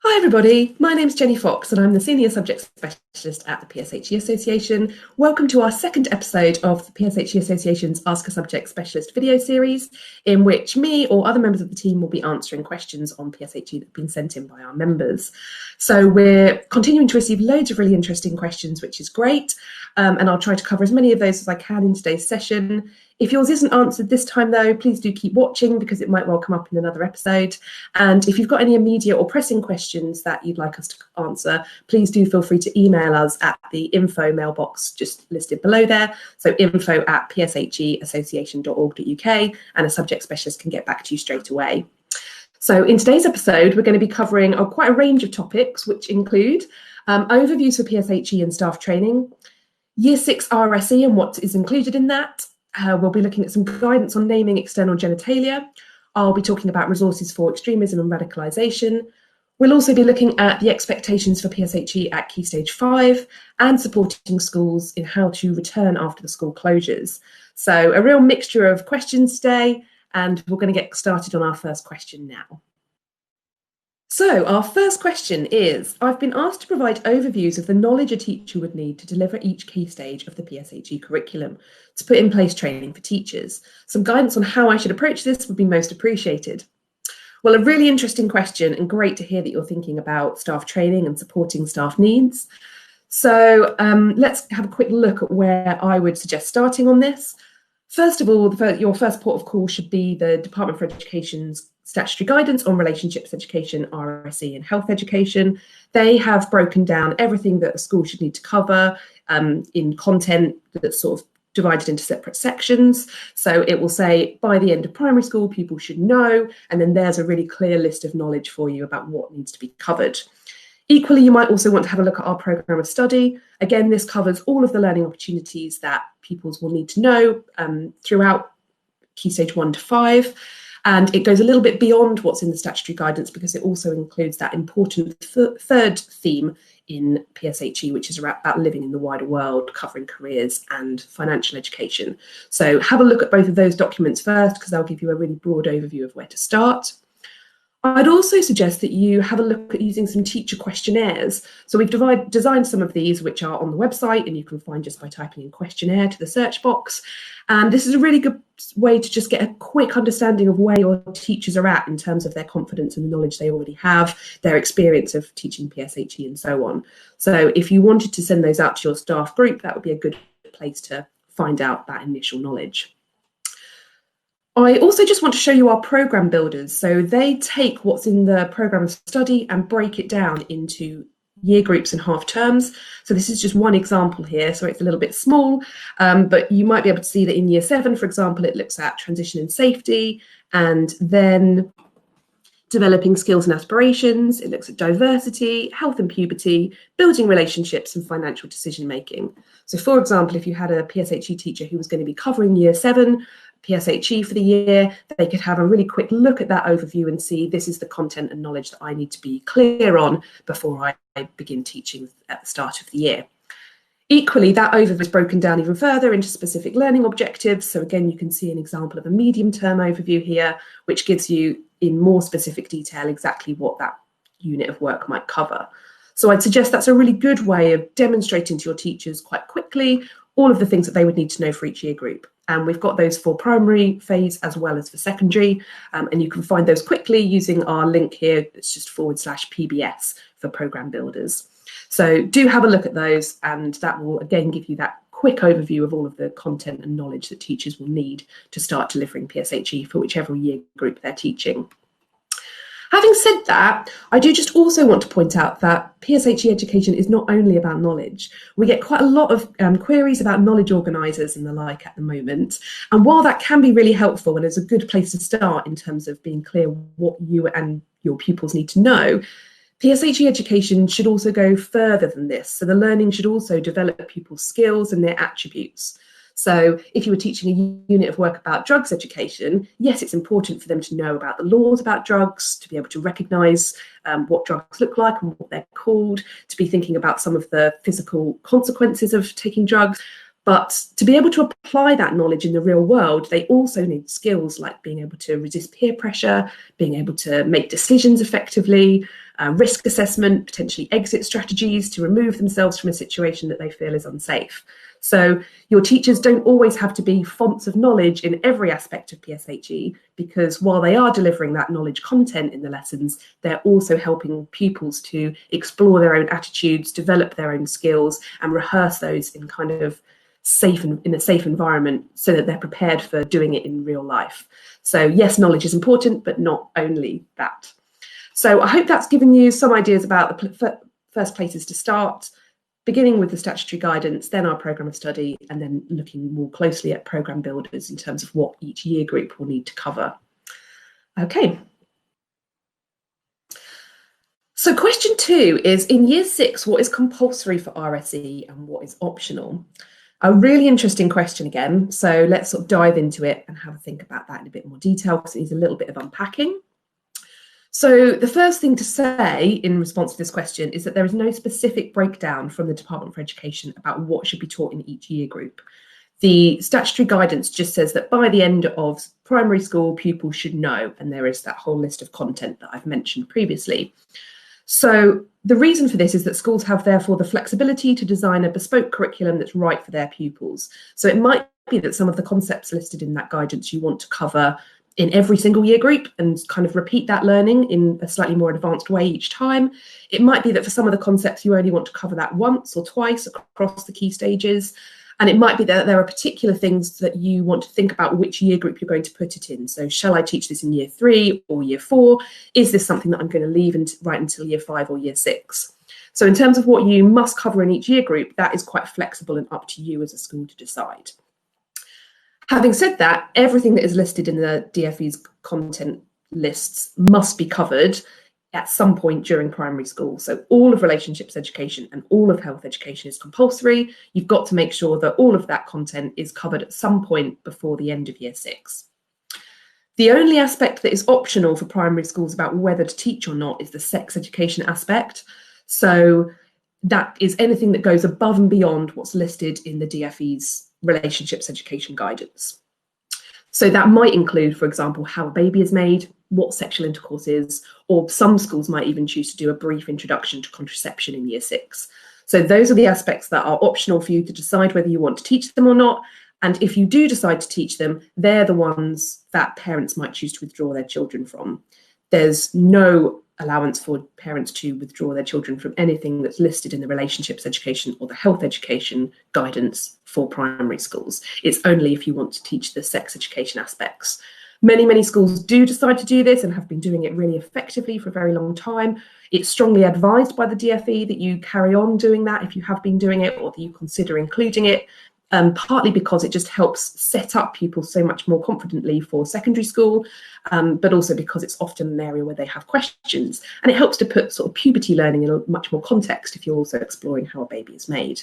Hi everybody, my name's Jenny Fox and I'm the Senior Subject Specialist at the PSHE Association. Welcome to our second episode of the PSHE Association's Ask a Subject Specialist video series, in which me or other members of the team will be answering questions on PSHE that have been sent in by our members. So we're continuing to receive loads of really interesting questions, which is great, and I'll try to cover as many of those as I can in today's session. If yours isn't answered this time though, please do keep watching because it might well come up in another episode. And if you've got any immediate or pressing questions that you'd like us to answer, please do feel free to email us at the info mailbox just listed below there. So info@psheassociation.org.uk, and a subject specialist can get back to you straight away. So in today's episode, we're going to be covering quite a range of topics, which include overviews for PSHE and staff training, Year 6 RSE and what is included in that. We'll be looking at some guidance on naming external genitalia. I'll be talking about resources for extremism and radicalisation. We'll also be looking at the expectations for PSHE at Key Stage 5 and supporting schools in how to return after the school closures. So a real mixture of questions today, and we're going to get started on our first question now. So our first question is, I've been asked to provide overviews of the knowledge a teacher would need to deliver each key stage of the PSHE curriculum to put in place training for teachers. Some guidance on how I should approach this would be most appreciated. Well, a really interesting question, and great to hear that you're thinking about staff training and supporting staff needs. So let's have a quick look at where I would suggest starting on this. First of all, your first port of call should be the Department for Education's statutory guidance on relationships education, RSE and health education. They have broken down everything that a school should need to cover in content that's sort of divided into separate sections. So it will say by the end of primary school, people should know, and then there's a really clear list of knowledge for you about what needs to be covered. Equally, you might also want to have a look at our programme of study. Again, this covers all of the learning opportunities that pupils will need to know throughout Key Stage 1 to 5. And it goes a little bit beyond what's in the statutory guidance because it also includes that important third theme in PSHE, which is about living in the wider world, covering careers and financial education. So have a look at both of those documents first because they'll give you a really broad overview of where to start. I'd also suggest that you have a look at using some teacher questionnaires. So we've designed some of these, which are on the website, and you can find just by typing in questionnaire to the search box. And this is a really good way to just get a quick understanding of where your teachers are at in terms of their confidence and the knowledge they already have, their experience of teaching PSHE and so on. So if you wanted to send those out to your staff group, that would be a good place to find out that initial knowledge. I also just want to show you our programme builders. So they take what's in the programme of study and break it down into year groups and half terms. So this is just one example here, so it's a little bit small, but you might be able to see that in Year 7, for example, it looks at transition and safety, and then developing skills and aspirations. It looks at diversity, health and puberty, building relationships, and financial decision making. So for example, if you had a PSHE teacher who was going to be covering Year 7, PSHE for the year, they could have a really quick look at that overview and see this is the content and knowledge that I need to be clear on before I begin teaching at the start of the year. Equally, that overview is broken down even further into specific learning objectives. So again, you can see an example of a medium-term overview here, which gives you in more specific detail exactly what that unit of work might cover. So I'd suggest that's a really good way of demonstrating to your teachers quite quickly all of the things that they would need to know for each year group. And we've got those for primary phase as well as for secondary. And you can find those quickly using our link here. It's just /PBS for programme builders. So do have a look at those, and that will again give you that quick overview of all of the content and knowledge that teachers will need to start delivering PSHE for whichever year group they're teaching. Having said that, I do just also want to point out that PSHE education is not only about knowledge. We get quite a lot of queries about knowledge organisers and the like at the moment. And while that can be really helpful and is a good place to start in terms of being clear what you and your pupils need to know, PSHE education should also go further than this. So the learning should also develop pupils' skills and their attributes. So if you were teaching a unit of work about drugs education, yes, it's important for them to know about the laws about drugs, to be able to recognise what drugs look like and what they're called, to be thinking about some of the physical consequences of taking drugs. But to be able to apply that knowledge in the real world, they also need skills like being able to resist peer pressure, being able to make decisions effectively, risk assessment, potentially exit strategies to remove themselves from a situation that they feel is unsafe. So your teachers don't always have to be fonts of knowledge in every aspect of PSHE, because while they are delivering that knowledge content in the lessons, they're also helping pupils to explore their own attitudes, develop their own skills, and rehearse those in kind of in a safe environment so that they're prepared for doing it in real life. So yes, knowledge is important, but not only that. So I hope that's given you some ideas about the first places to start, beginning with the statutory guidance, then our programme of study, and then looking more closely at programme builders in terms of what each year group will need to cover. Okay. So question 2 is, in year 6, what is compulsory for RSE and what is optional? A really interesting question again. So let's sort of dive into it and have a think about that in a bit more detail, because it needs a little bit of unpacking. So the first thing to say in response to this question is that there is no specific breakdown from the Department for Education about what should be taught in each year group. The statutory guidance just says that by the end of primary school, pupils should know, and there is that whole list of content that I've mentioned previously. So the reason for this is that schools have therefore the flexibility to design a bespoke curriculum that's right for their pupils. So it might be that some of the concepts listed in that guidance you want to cover in every single year group and kind of repeat that learning in a slightly more advanced way each time. It might be that for some of the concepts you only want to cover that once or twice across the key stages. And it might be that there are particular things that you want to think about which year group you're going to put it in. So shall I teach this in year 3 or year 4? Is this something that I'm going to leave right until year 5 or year 6? So in terms of what you must cover in each year group, that is quite flexible and up to you as a school to decide. Having said that, everything that is listed in the DFE's content lists must be covered at some point during primary school. So all of relationships education and all of health education is compulsory. You've got to make sure that all of that content is covered at some point before the end of year 6. The only aspect that is optional for primary schools about whether to teach or not is the sex education aspect. So that is anything that goes above and beyond what's listed in the DFE's relationships education guidance. So that might include, for example, how a baby is made, what sexual intercourse is, or some schools might even choose to do a brief introduction to contraception in year 6. So those are the aspects that are optional for you to decide whether you want to teach them or not. And if you do decide to teach them, they're the ones that parents might choose to withdraw their children from. There's no allowance for parents to withdraw their children from anything that's listed in the relationships education or the health education guidance for primary schools. It's only if you want to teach the sex education aspects. Many schools do decide to do this and have been doing it really effectively for a very long time. It's strongly advised by the DFE that you carry on doing that if you have been doing it, or that you consider including it. Partly because it just helps set up pupils so much more confidently for secondary school, but also because it's often an area where they have questions, and it helps to put sort of puberty learning in a much more context if you're also exploring how a baby is made.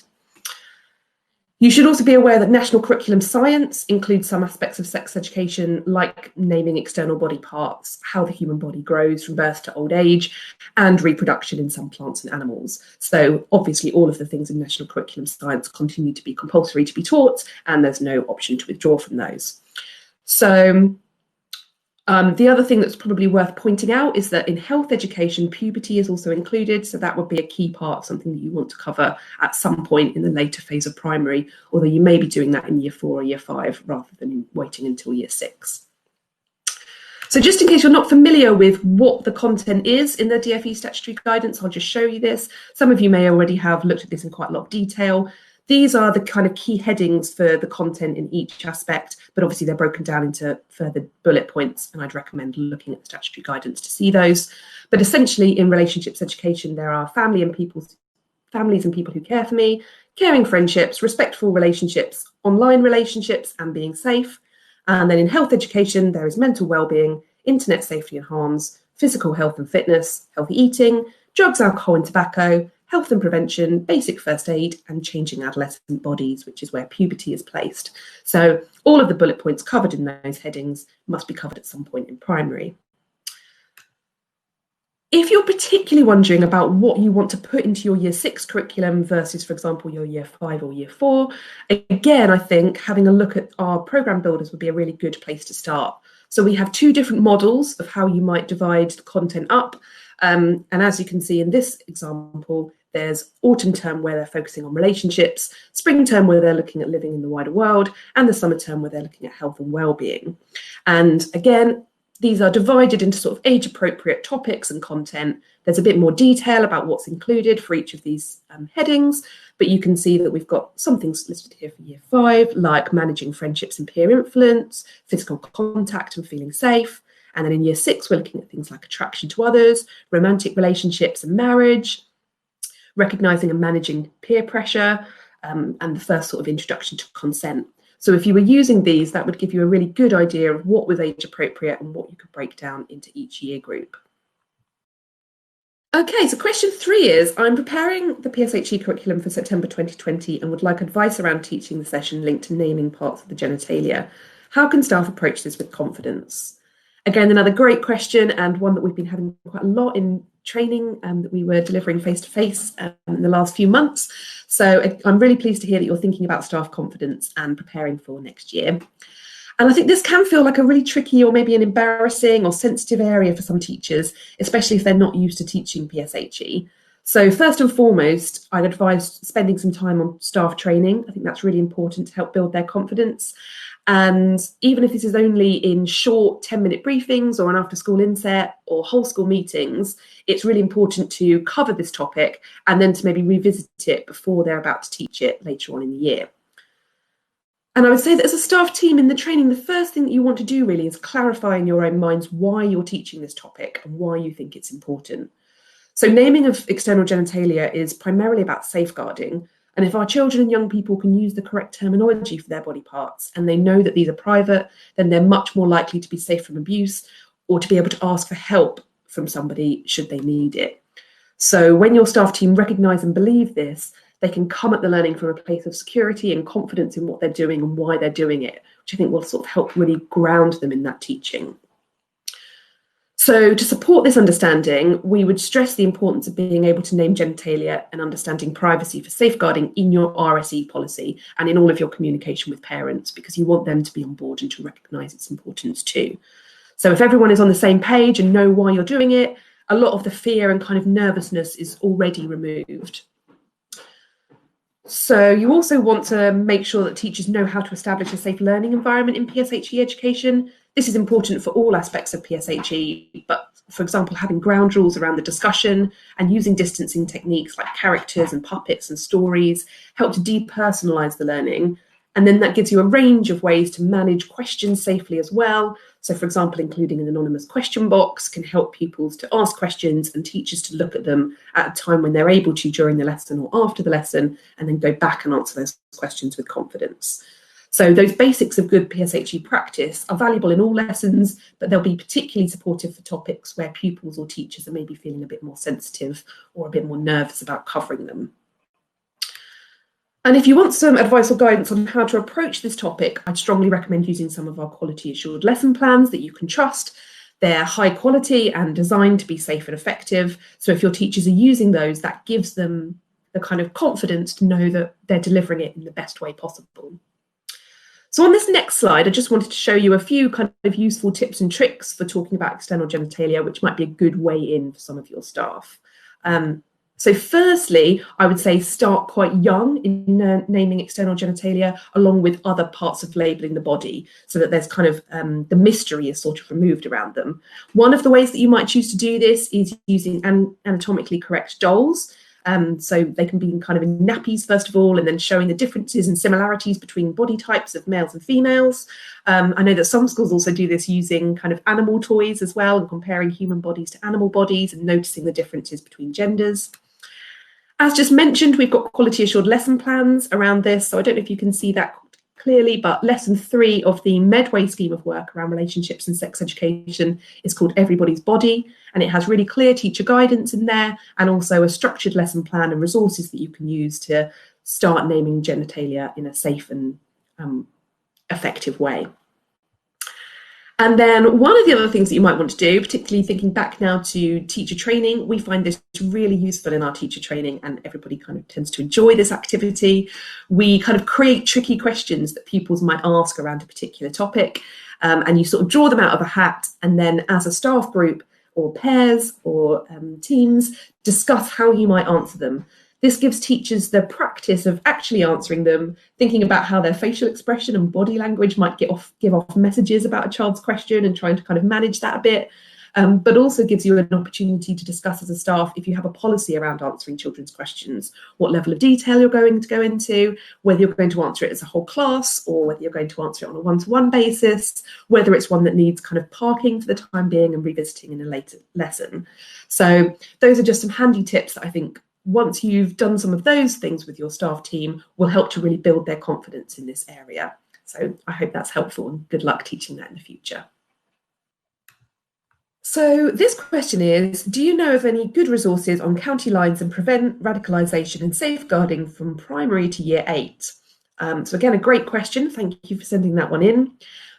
You should also be aware that national curriculum science includes some aspects of sex education, like naming external body parts, how the human body grows from birth to old age, and reproduction in some plants and animals. So obviously all of the things in national curriculum science continue to be compulsory to be taught, and there's no option to withdraw from those. So the other thing that's probably worth pointing out is that in health education, puberty is also included. So that would be a key part, something that you want to cover at some point in the later phase of primary, although you may be doing that in year 4 or year 5 rather than waiting until year 6. So just in case you're not familiar with what the content is in the DFE statutory guidance, I'll just show you this. Some of you may already have looked at this in quite a lot of detail. These are the kind of key headings for the content in each aspect, but obviously they're broken down into further bullet points, and I'd recommend looking at the statutory guidance to see those. But essentially in relationships education, there are families and people who care for me, caring friendships, respectful relationships, online relationships, and being safe. And then in health education, there is mental well-being, internet safety and harms, physical health and fitness, healthy eating, drugs, alcohol and tobacco, health and prevention, basic first aid, and changing adolescent bodies, which is where puberty is placed. So all of the bullet points covered in those headings must be covered at some point in primary. If you're particularly wondering about what you want to put into your year 6 curriculum versus, for example, your year 5 or year 4, again, I think having a look at our programme builders would be a really good place to start. So we have 2 different models of how you might divide the content up. And as you can see in this example, there's autumn term where they're focusing on relationships, spring term where they're looking at living in the wider world, and the summer term where they're looking at health and well-being. And again, these are divided into sort of age-appropriate topics and content. There's a bit more detail about what's included for each of these headings, but you can see that we've got some things listed here for year 5, like managing friendships and peer influence, physical contact and feeling safe. And then in year 6, we're looking at things like attraction to others, romantic relationships and marriage, recognizing and managing peer pressure, and the first sort of introduction to consent. So if you were using these, that would give you a really good idea of what was age appropriate and what you could break down into each year group. Okay, so question 3 is, I'm preparing the PSHE curriculum for September 2020 and would like advice around teaching the session linked to naming parts of the genitalia. How can staff approach this with confidence? Again, another great question, and one that we've been having quite a lot in training that we were delivering face-to-face in the last few months. So I'm really pleased to hear that you're thinking about staff confidence and preparing for next year. And I think this can feel like a really tricky or maybe an embarrassing or sensitive area for some teachers, especially if they're not used to teaching PSHE. So first and foremost, I'd advise spending some time on staff training. I think that's really important to help build their confidence. And even if this is only in short 10-minute briefings or an after-school inset or whole school meetings, it's really important to cover this topic and then to maybe revisit it before they're about to teach it later on in the year. And I would say that as a staff team in the training, the first thing that you want to do really is clarify in your own minds why you're teaching this topic and why you think it's important. So naming of external genitalia is primarily about safeguarding. And if our children and young people can use the correct terminology for their body parts and they know that these are private, then they're much more likely to be safe from abuse or to be able to ask for help from somebody should they need it. So when your staff team recognise and believe this, they can come at the learning from a place of security and confidence in what they're doing and why they're doing it, which I think will sort of help really ground them in that teaching. So to support this understanding, we would stress the importance of being able to name genitalia and understanding privacy for safeguarding in your RSE policy and in all of your communication with parents, because you want them to be on board and to recognise its importance too. So if everyone is on the same page and know why you're doing it, a lot of the fear and kind of nervousness is already removed. So you also want to make sure that teachers know how to establish a safe learning environment in PSHE education. This is important for all aspects of PSHE, but for example, having ground rules around the discussion and using distancing techniques like characters and puppets and stories help to depersonalize the learning. And then that gives you a range of ways to manage questions safely as well. So for example, including an anonymous question box can help pupils to ask questions and teachers to look at them at a time when they're able to during the lesson or after the lesson, and then go back and answer those questions with confidence. So those basics of good PSHE practice are valuable in all lessons, but they'll be particularly supportive for topics where pupils or teachers are maybe feeling a bit more sensitive or a bit more nervous about covering them. And if you want some advice or guidance on how to approach this topic, I'd strongly recommend using some of our quality assured lesson plans that you can trust. They're high quality and designed to be safe and effective. So if your teachers are using those, that gives them the kind of confidence to know that they're delivering it in the best way possible. So on this next slide, I just wanted to show you a few kind of useful tips and tricks for talking about external genitalia, which might be a good way in for some of your staff. So firstly, I would say start quite young in naming external genitalia, along with other parts of labelling the body, so that there's kind of the mystery is sort of removed around them. One of the ways that you might choose to do this is using anatomically correct dolls. So they can be kind of in nappies, first of all, and then showing the differences and similarities between body types of males and females. I know that some schools also do this using kind of animal toys as well, and comparing human bodies to animal bodies and noticing the differences between genders. As just mentioned, we've got quality assured lesson plans around this. So I don't know if you can see that clearly, but lesson 3 of the Medway scheme of work around relationships and sex education is called Everybody's Body, and it has really clear teacher guidance in there and also a structured lesson plan and resources that you can use to start naming genitalia in a safe and effective way. And then one of the other things that you might want to do, particularly thinking back now to teacher training, we find this really useful in our teacher training and everybody kind of tends to enjoy this activity. We kind of create tricky questions that pupils might ask around a particular topic, and you sort of draw them out of a hat, and then as a staff group, or pairs or teams, discuss how you might answer them. This gives teachers the practice of actually answering them, thinking about how their facial expression and body language might give off messages about a child's question and trying to kind of manage that a bit. But also gives you an opportunity to discuss as a staff if you have a policy around answering children's questions, what level of detail you're going to go into, whether you're going to answer it as a whole class or whether you're going to answer it on a one-to-one basis, whether it's one that needs kind of parking for the time being and revisiting in a later lesson. So those are just some handy tips that I think once you've done some of those things with your staff team will help to really build their confidence in this area. So I hope that's helpful and good luck teaching that in the future. So this question is, do you know of any good resources on county lines and prevent radicalisation and safeguarding from primary to year 8? So again, a great question. Thank you for sending that one in.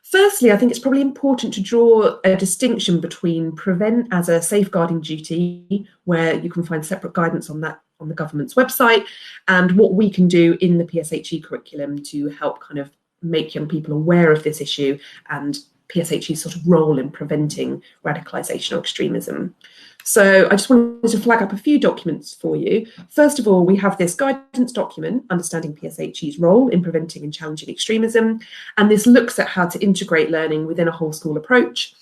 Firstly, I think it's probably important to draw a distinction between prevent as a safeguarding duty, where you can find separate guidance on that on the government's website, and what we can do in the PSHE curriculum to help kind of make young people aware of this issue and PSHE's sort of role in preventing radicalisation or extremism. So I just wanted to flag up a few documents for you. First of all, we have this guidance document, Understanding PSHE's Role in Preventing and Challenging Extremism, and this looks at how to integrate learning within a whole school approach,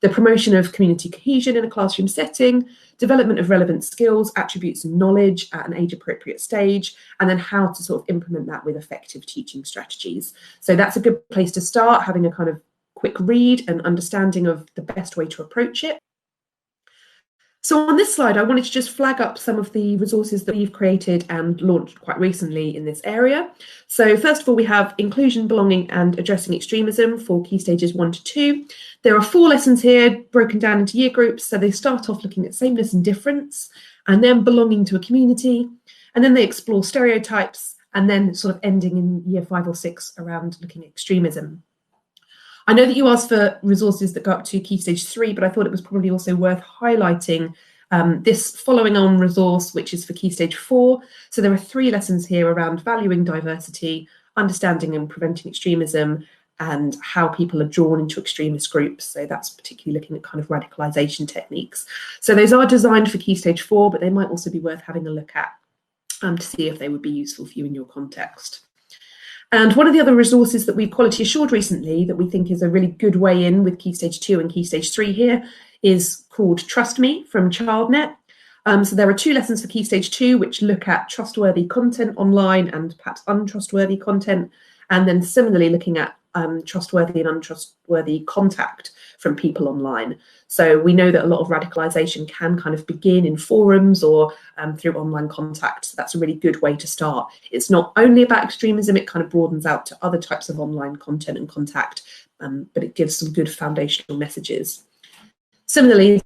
the promotion of community cohesion in a classroom setting, development of relevant skills, attributes and knowledge at an age-appropriate stage, and then how to sort of implement that with effective teaching strategies. So that's a good place to start, having a kind of quick read and understanding of the best way to approach it. So on this slide, I wanted to just flag up some of the resources that we've created and launched quite recently in this area. So first of all, we have Inclusion, Belonging and Addressing Extremism for Key Stages 1 to 2. There are 4 lessons here broken down into year groups. So they start off looking at sameness and difference, and then belonging to a community, and then they explore stereotypes, and then sort of ending in year 5 or 6 around looking at extremism. I know that you asked for resources that go up to Key Stage 3, but I thought it was probably also worth highlighting this following on resource, which is for Key Stage 4. So there are 3 lessons here around valuing diversity, understanding and preventing extremism, and how people are drawn into extremist groups. So that's particularly looking at kind of radicalisation techniques. So those are designed for Key Stage 4, but they might also be worth having a look at to see if they would be useful for you in your context. And one of the other resources that we've quality assured recently that we think is a really good way in with Key Stage 2 and Key Stage 3 here is called Trust Me from ChildNet. So there are 2 lessons for Key Stage 2 which look at trustworthy content online and perhaps untrustworthy content, and then similarly looking at trustworthy and untrustworthy contact from people online. So we know that a lot of radicalisation can kind of begin in forums or through online contact. So that's a really good way to start. It's not only about extremism, it kind of broadens out to other types of online content and contact, but it gives some good foundational messages. Similarly,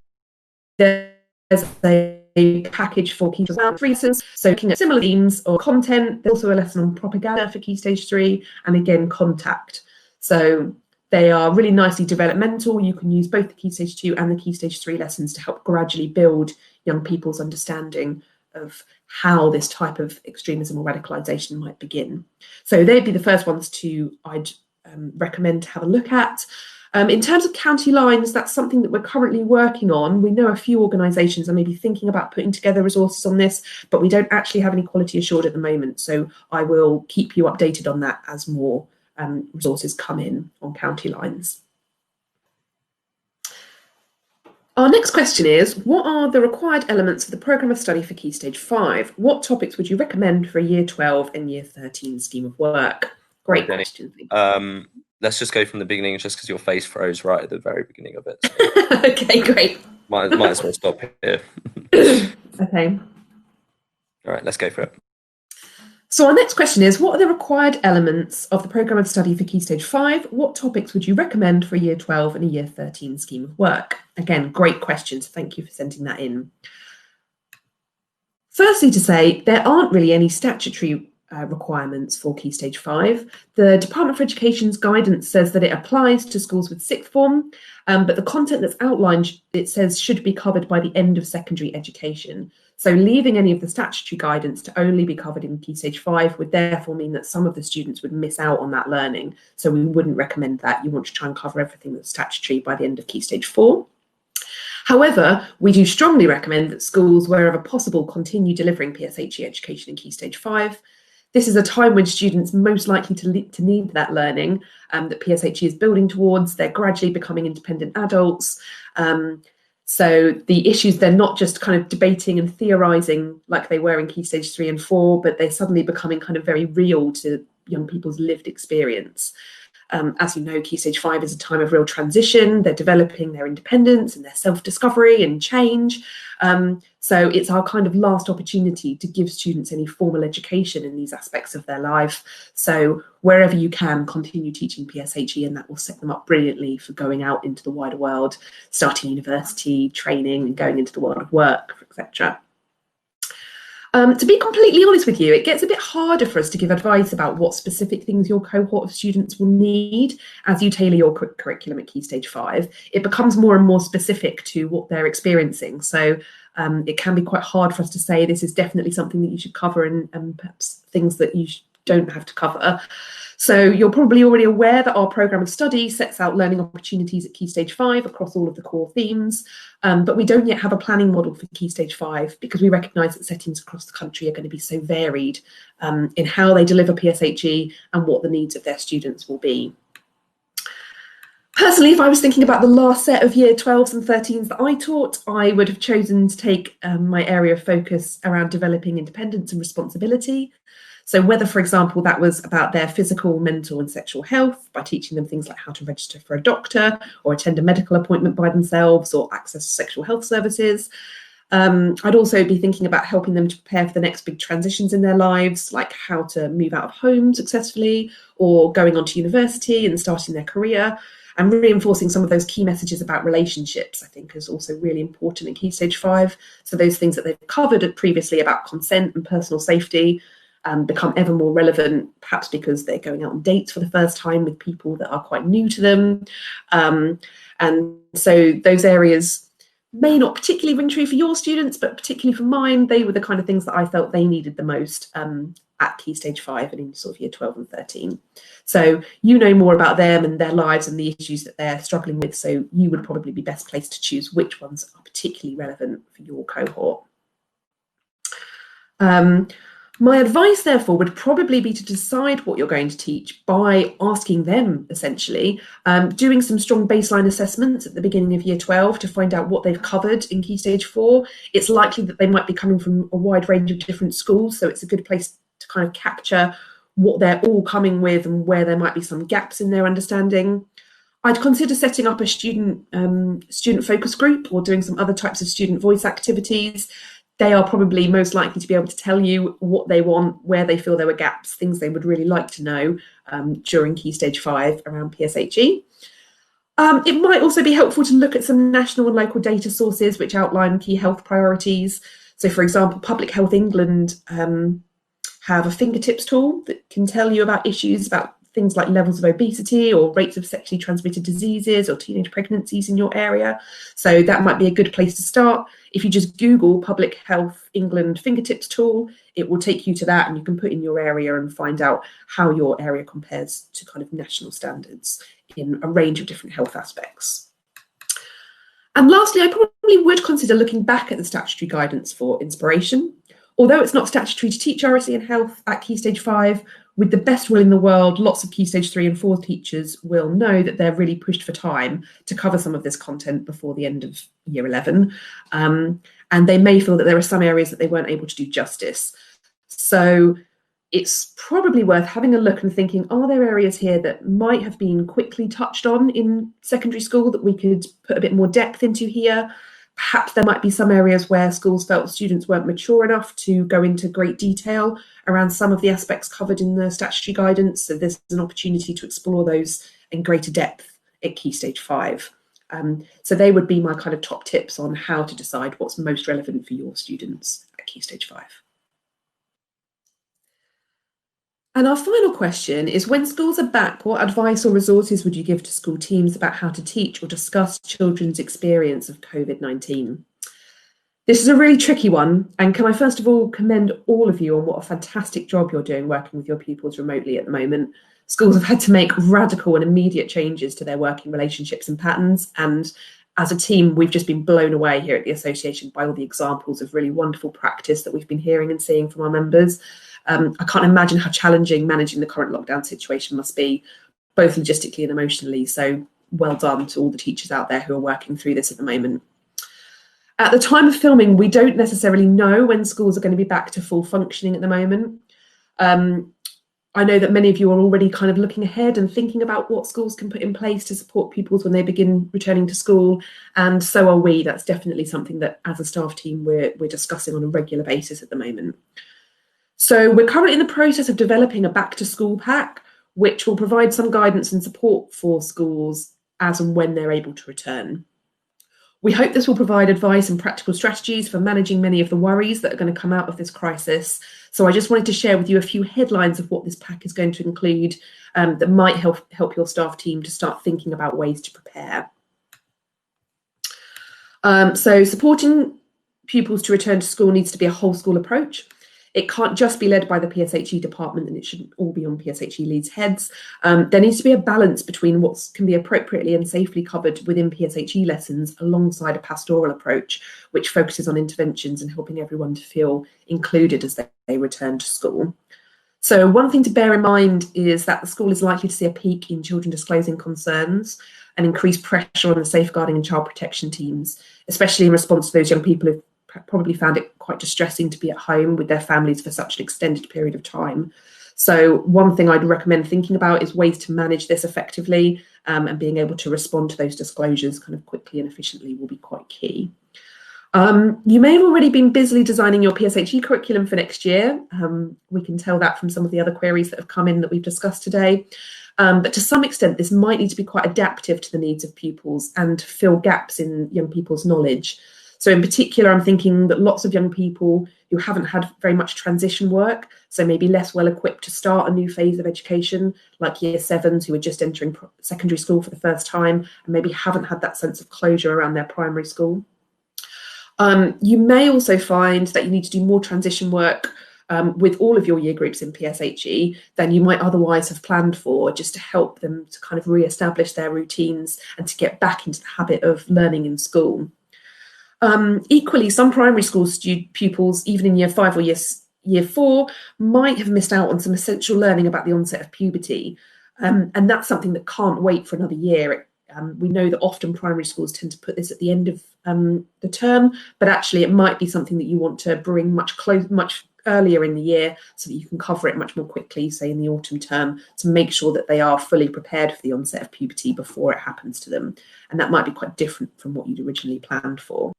there's a package for Key Stage 3 lessons, so looking at similar themes or content. There's also a lesson on propaganda for Key Stage 3, and again, contact. So they are really nicely developmental. You can use both the Key Stage 2 and the Key Stage 3 lessons to help gradually build young people's understanding of how this type of extremism or radicalisation might begin. So they'd be the first ones I'd recommend to have a look at. In terms of county lines, that's something that we're currently working on. We know a few organisations are maybe thinking about putting together resources on this, but we don't actually have any quality assured at the moment. So I will keep you updated on that as more resources come in on county lines. Our next question is, what are the required elements of the programme of study for Key Stage 5? What topics would you recommend for a Year 12 and Year 13 scheme of work? Great question. Let's just go from the beginning, just because your face froze right at the very beginning of it. So okay, great. Might as well stop here. Okay. All right, let's go for it. So our next question is, what are the required elements of the programme of study for Key Stage 5? What topics would you recommend for a Year 12 and a Year 13 scheme of work? Again, great questions. Thank you for sending that in. Firstly, to say there aren't really any statutory requirements for Key Stage 5. The Department for Education's guidance says that it applies to schools with sixth form, but the content that's outlined, it says, should be covered by the end of secondary education. So leaving any of the statutory guidance to only be covered in Key Stage 5 would therefore mean that some of the students would miss out on that learning. So we wouldn't recommend that. You want to try and cover everything that's statutory by the end of Key Stage 4. However, we do strongly recommend that schools, wherever possible, continue delivering PSHE education in Key Stage 5. This is a time when students most likely to need that learning that PSHE is building towards. They're gradually becoming independent adults. So the issues, they're not just kind of debating and theorising like they were in Key Stage 3 and 4, but they're suddenly becoming kind of very real to young people's lived experience. As you know, Key Stage 5 is a time of real transition. They're developing their independence and their self-discovery and change. So it's our kind of last opportunity to give students any formal education in these aspects of their life. So wherever you can, continue teaching PSHE, and that will set them up brilliantly for going out into the wider world, starting university, training, and going into the world of work, etc. To be completely honest with you, it gets a bit harder for us to give advice about what specific things your cohort of students will need as you tailor your curriculum at Key Stage 5. It becomes more and more specific to what they're experiencing. So it can be quite hard for us to say this is definitely something that you should cover and perhaps things that you don't have to cover. So you're probably already aware that our programme of study sets out learning opportunities at Key Stage 5 across all of the core themes, but we don't yet have a planning model for Key Stage 5 because we recognise that settings across the country are going to be so varied in how they deliver PSHE and what the needs of their students will be. Personally, if I was thinking about the last set of Year 12s and 13s that I taught, I would have chosen to take my area of focus around developing independence and responsibility. So whether, for example, that was about their physical, mental and sexual health by teaching them things like how to register for a doctor or attend a medical appointment by themselves or access sexual health services. I'd also be thinking about helping them to prepare for the next big transitions in their lives, like how to move out of home successfully or going on to university and starting their career. And reinforcing some of those key messages about relationships, I think, is also really important in Key Stage 5. So those things that they've covered previously about consent and personal safety become ever more relevant, perhaps because they're going out on dates for the first time with people that are quite new to them. And so those areas may not particularly ring true for your students, but particularly for mine, they were the kind of things that I felt they needed the most at Key Stage 5 and in sort of Year 12 and 13. So you know more about them and their lives and the issues that they're struggling with, so you would probably be best placed to choose which ones are particularly relevant for your cohort. My advice, therefore, would probably be to decide what you're going to teach by asking them, essentially, doing some strong baseline assessments at the beginning of Year 12 to find out what they've covered in Key Stage 4. It's likely that they might be coming from a wide range of different schools, so it's a good place to kind of capture what they're all coming with and where there might be some gaps in their understanding. I'd consider setting up a student focus group or doing some other types of student voice activities. They are probably most likely to be able to tell you what they want, where they feel there were gaps, things they would really like to know during Key Stage 5 around PSHE. It might also be helpful to look at some national and local data sources which outline key health priorities. So, for example, Public Health England have a fingertips tool that can tell you about issues about things like levels of obesity or rates of sexually transmitted diseases or teenage pregnancies in your area. So that might be a good place to start. If you just Google Public Health England fingertips tool, it will take you to that and you can put in your area and find out how your area compares to kind of national standards in a range of different health aspects. And lastly, I probably would consider looking back at the statutory guidance for inspiration. Although it's not statutory to teach RSE and health at Key Stage 5, with the best will in the world, lots of Key Stage 3 and 4 teachers will know that they're really pushed for time to cover some of this content before the end of Year 11. And they may feel that there are some areas that they weren't able to do justice. So it's probably worth having a look and thinking, are there areas here that might have been quickly touched on in secondary school that we could put a bit more depth into here? Perhaps there might be some areas where schools felt students weren't mature enough to go into great detail around some of the aspects covered in the statutory guidance. So there's an opportunity to explore those in greater depth at Key Stage 5. So they would be my kind of top tips on how to decide what's most relevant for your students at Key Stage 5. And our final question is, when schools are back, what advice or resources would you give to school teams about how to teach or discuss children's experience of COVID-19? This is a really tricky one, and can I first of all commend all of you on what a fantastic job you're doing working with your pupils remotely at the moment. Schools have had to make radical and immediate changes to their working relationships and patterns, and as a team, we've just been blown away here at the association by all the examples of really wonderful practice that we've been hearing and seeing from our members. I can't imagine how challenging managing the current lockdown situation must be, both logistically and emotionally. So well done to all the teachers out there who are working through this at the moment. At the time of filming, we don't necessarily know when schools are going to be back to full functioning at the moment. I know that many of you are already kind of looking ahead and thinking about what schools can put in place to support pupils when they begin returning to school, and so are we. That's definitely something that as a staff team we're discussing on a regular basis at the moment. So we're currently in the process of developing a back to school pack, which will provide some guidance and support for schools as and when they're able to return. We hope this will provide advice and practical strategies for managing many of the worries that are going to come out of this crisis. So I just wanted to share with you a few headlines of what this pack is going to include that might help your staff team to start thinking about ways to prepare. So supporting pupils to return to school needs to be a whole school approach. It can't just be led by the PSHE department, and it shouldn't all be on PSHE leads' heads. There needs to be a balance between what can be appropriately and safely covered within PSHE lessons alongside a pastoral approach, which focuses on interventions and helping everyone to feel included as they return to school. So one thing to bear in mind is that the school is likely to see a peak in children disclosing concerns and increased pressure on the safeguarding and child protection teams, especially in response to those young people who've probably found it quite distressing to be at home with their families for such an extended period of time. So one thing I'd recommend thinking about is ways to manage this effectively, and being able to respond to those disclosures kind of quickly and efficiently will be quite key. You may have already been busily designing your PSHE curriculum for next year. We can tell that from some of the other queries that have come in that we've discussed today. But to some extent, this might need to be quite adaptive to the needs of pupils and to fill gaps in young people's knowledge. So in particular, I'm thinking that lots of young people who haven't had very much transition work, so maybe less well equipped to start a new phase of education, like year sevens who are just entering secondary school for the first time and maybe haven't had that sense of closure around their primary school. You may also find that you need to do more transition work with all of your year groups in PSHE than you might otherwise have planned for, just to help them to kind of re-establish their routines and to get back into the habit of learning in school. Equally, some primary school pupils, even in year 5 or year 4, might have missed out on some essential learning about the onset of puberty. And that's something that can't wait for another year. We know that often primary schools tend to put this at the end of the term, but actually it might be something that you want to bring much earlier in the year so that you can cover it much more quickly, say in the autumn term, to make sure that they are fully prepared for the onset of puberty before it happens to them. And that might be quite different from what you'd originally planned for.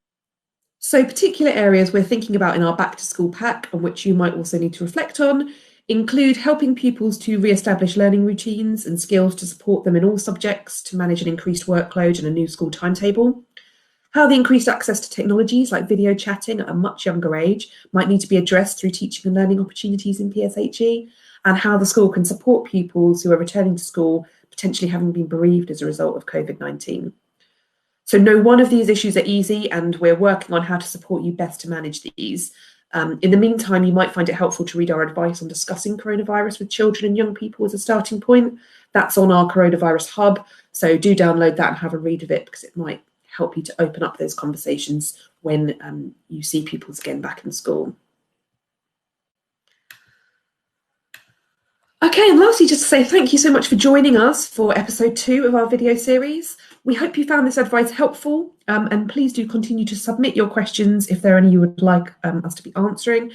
So particular areas we're thinking about in our back to school pack, and which you might also need to reflect on, include helping pupils to re-establish learning routines and skills to support them in all subjects to manage an increased workload and a new school timetable, how the increased access to technologies like video chatting at a much younger age might need to be addressed through teaching and learning opportunities in PSHE, and how the school can support pupils who are returning to school, potentially having been bereaved as a result of COVID-19. So no one of these issues are easy, and we're working on how to support you best to manage these. In the meantime, you might find it helpful to read our advice on discussing coronavirus with children and young people as a starting point. That's on our coronavirus hub, so do download that and have a read of it, because it might help you to open up those conversations when you see pupils again back in school. Okay, and lastly, just to say thank you so much for joining us for episode 2 of our video series. We hope you found this advice helpful, and please do continue to submit your questions if there are any you would like us to be answering.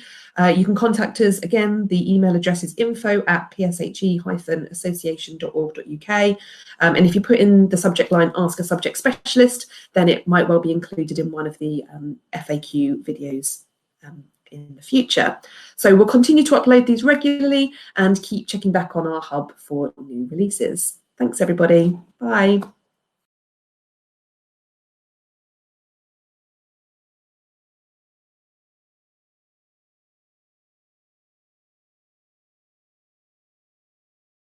You can contact us again. The email address is info@pshe-association.org.uk. And if you put in the subject line, ask a subject specialist, then it might well be included in one of the FAQ videos in the future. So we'll continue to upload these regularly and keep checking back on our hub for new releases. Thanks, everybody. Bye.